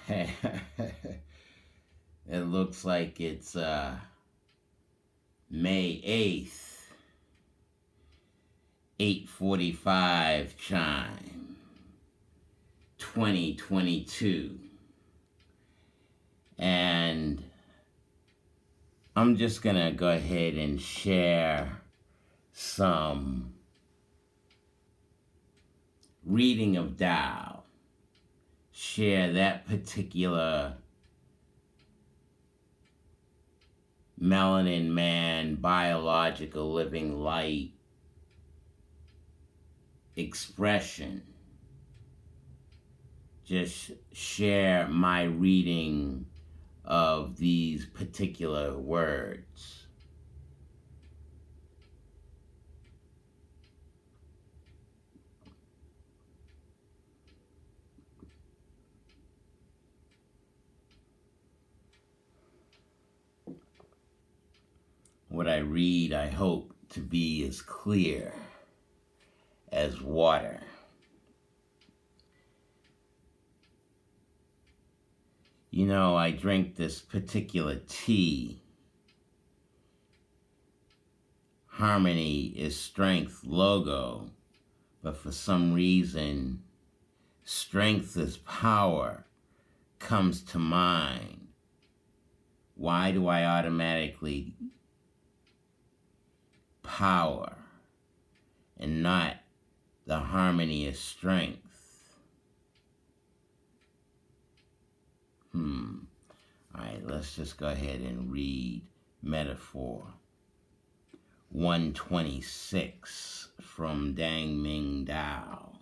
It looks like it's May 8th, 8:45 chime, 2022. And I'm just going to go ahead and share some reading of Tao. Share that particular melanin man, biological living light expression. Just share my reading of these particular words. What I read, I hope to be as clear as water. You know, I drink this particular tea. Harmony is strength logo, but for some reason, strength is power comes to mind. Why do I automatically power and not the harmony is strength? Alright, let's just go ahead and read Metaphor 126 from Dang Ming Dao.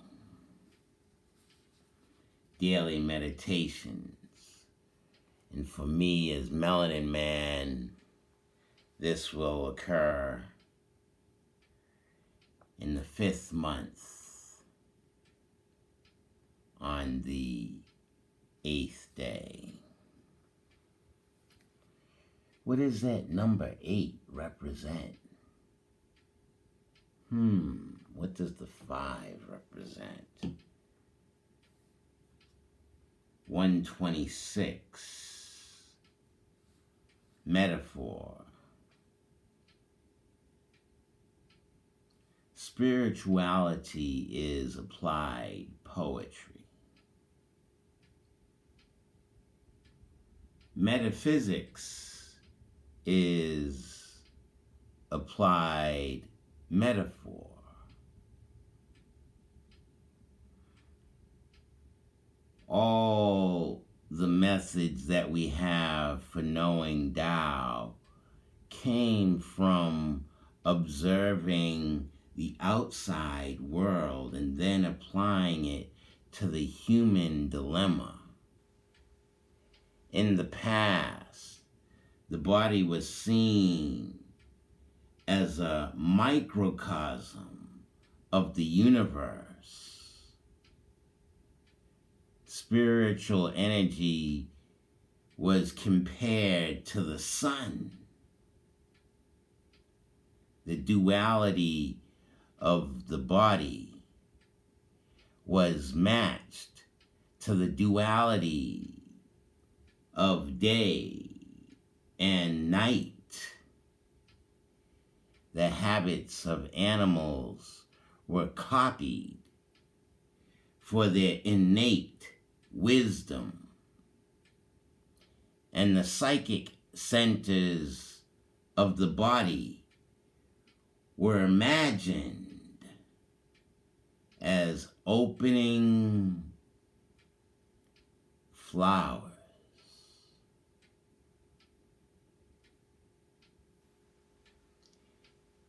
Daily meditations. And for me as Melanin Man, this will occur in the 5th month on the 8th day. What does that number 8 represent? What does the 5 represent? 126. Metaphor. Spirituality is applied poetry. Metaphysics is applied metaphor. All the methods that we have for knowing Tao came from observing the outside world and then applying it to the human dilemma. In the past, the body was seen as a microcosm of the universe. Spiritual energy was compared to the sun. The duality of the body was matched to the duality of day and night. The habits of animals were copied for their innate wisdom, and the psychic centers of the body were imagined as opening flowers.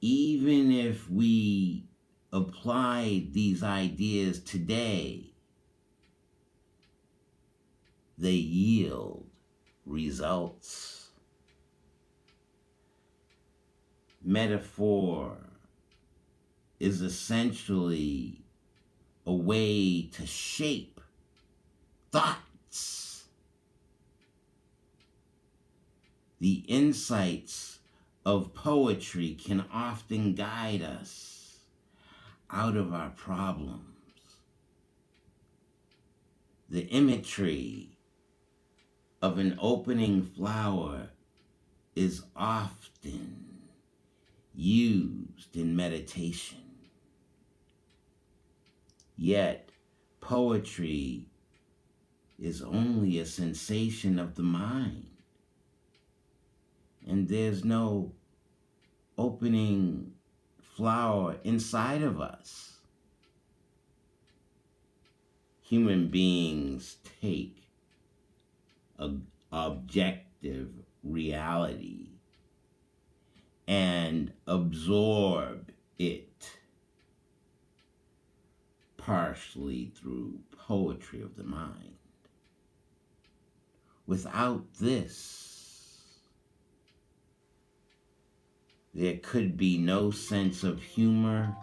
Even if we apply these ideas today, they yield results. Metaphor is essentially a way to shape thoughts. The insights of poetry can often guide us out of our problems. The imagery of an opening flower is often used in meditation. Yet, poetry is only a sensation of the mind, and there's no opening flower inside of us. Human beings take objective reality and absorb it partially through poetry of the mind. Without this, there could be no sense of humor,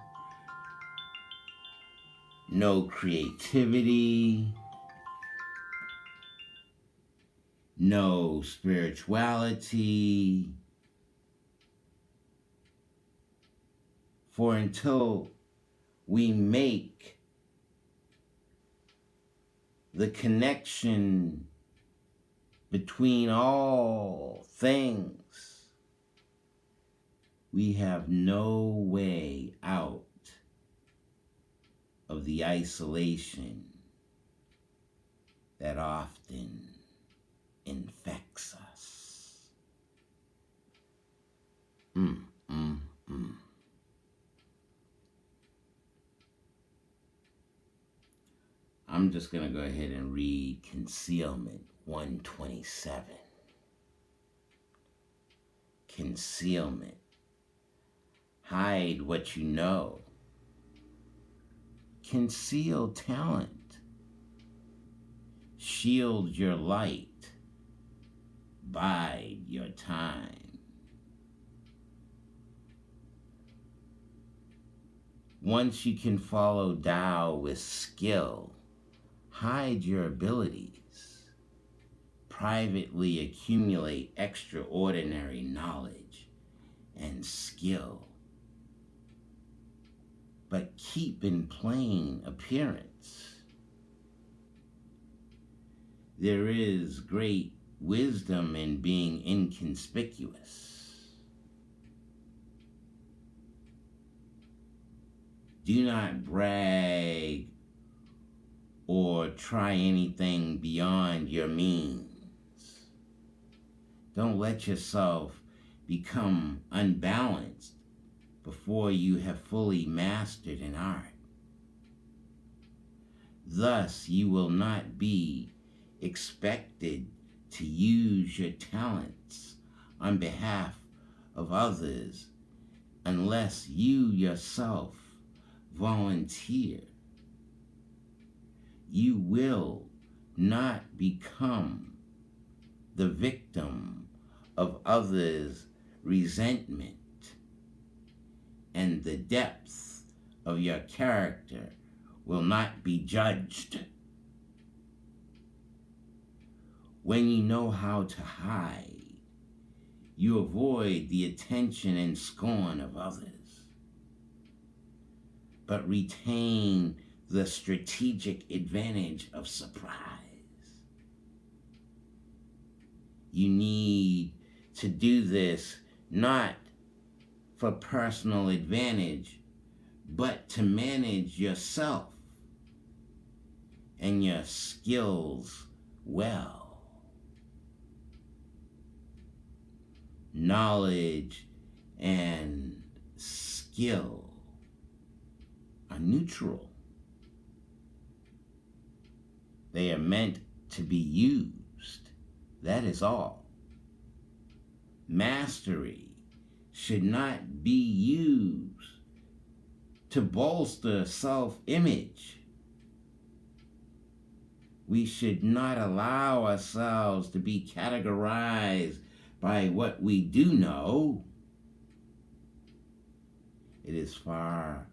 no creativity, no spirituality. For until we make the connection between all things, we have no way out of the isolation that often infects us. I'm just going to go ahead and read Concealment 127. Concealment. Hide what you know. Conceal talent. Shield your light. Bide your time. Once you can follow Tao with skill, hide your abilities. Privately accumulate extraordinary knowledge and skill. But keep in plain appearance. There is great wisdom in being inconspicuous. Do not brag or try anything beyond your means. Don't let yourself become unbalanced before you have fully mastered an art. Thus, you will not be expected to use your talents on behalf of others unless you yourself volunteer. You will not become the victim of others' resentment, and the depth of your character will not be judged. When you know how to hide, you avoid the attention and scorn of others, but retain the strategic advantage of surprise. You need to do this not for personal advantage, but to manage yourself and your skills well. Knowledge and skill are neutral. They are meant to be used. That is all. Mastery should not be used to bolster self-image. We should not allow ourselves to be categorized by what we do know. It is far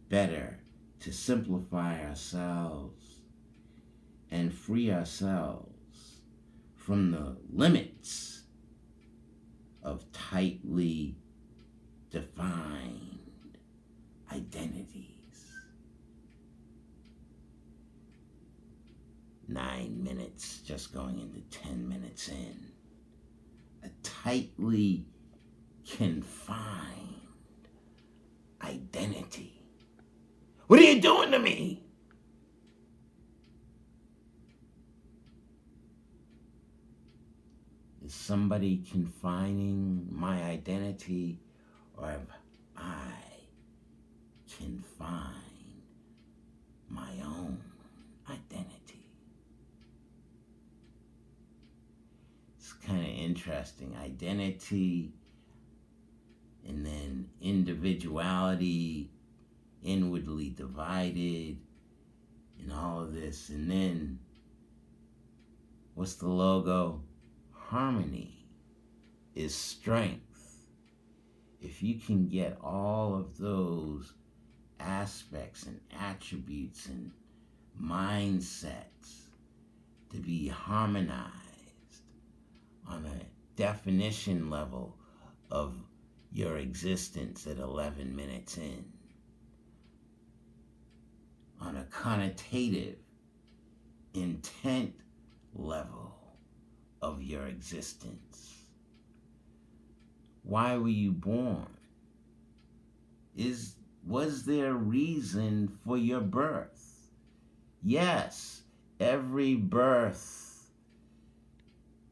better to simplify ourselves and free ourselves from the limits of tightly defined identities. 9 minutes, just going into 10 minutes in. A tightly confined identity. What are you doing to me? Is somebody confining my identity, or have I confined my own identity? It's kind of interesting. Identity, and then individuality, inwardly divided, and all of this. And then, what's the logo? Harmony is strength. If you can get all of those aspects and attributes and mindsets to be harmonized on a definition level of your existence at 11 minutes in, on a connotative intent level of your existence. Why were you born? Was there a reason for your birth? Yes, every birth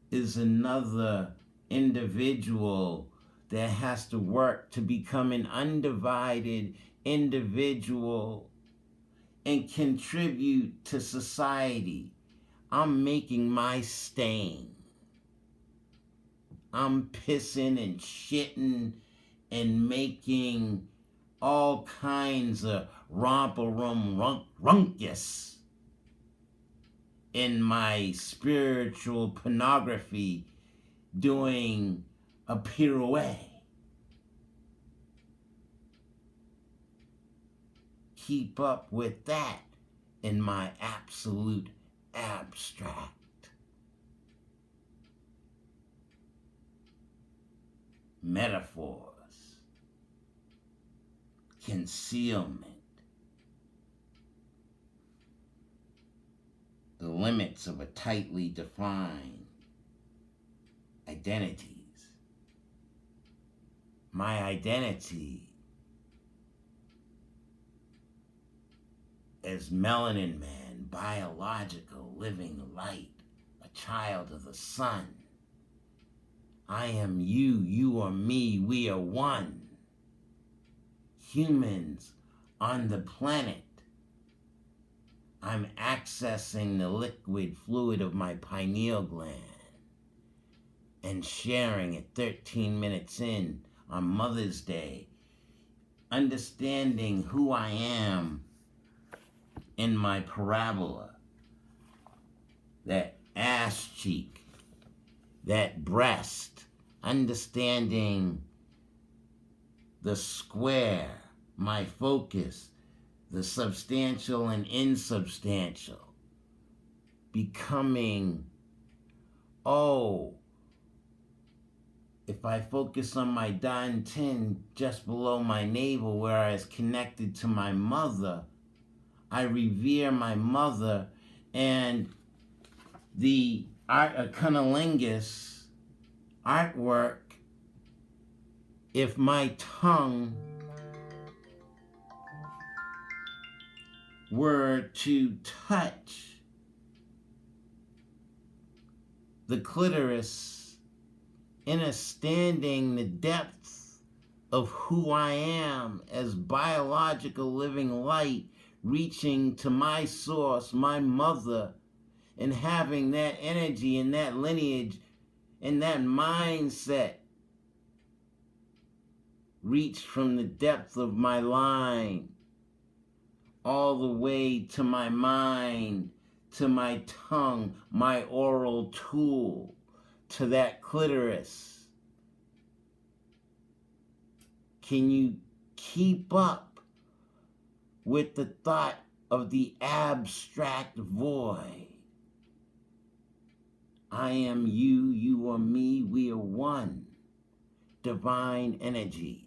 is another individual that has to work to become an undivided individual and contribute to society. I'm making my stain. I'm pissing and shitting and making all kinds of romper-rum-runkus in my spiritual pornography, doing a pirouette. Keep up with that in my absolute abstract. Metaphors, concealment, the limits of a tightly defined identities. My identity as melanin man, biological, living light, a child of the sun. I am you, you are me, we are one. Humans on the planet. I'm accessing the liquid fluid of my pineal gland and sharing it 13 minutes in on Mother's Day, understanding who I am in my parabola, that ass cheek, that breast, understanding the square, my focus, the substantial and insubstantial, becoming, if I focus on my dantian just below my navel where I was connected to my mother, I revere my mother, and the art of cunnilingus artwork, if my tongue were to touch the clitoris, understanding the depth of who I am as biological living light, reaching to my source, my mother, and having that energy and that lineage and that mindset reach from the depth of my line all the way to my mind, to my tongue, my oral tool, to that clitoris. Can you keep up with the thought of the abstract void? I am you, you are me, we are one. Divine energy.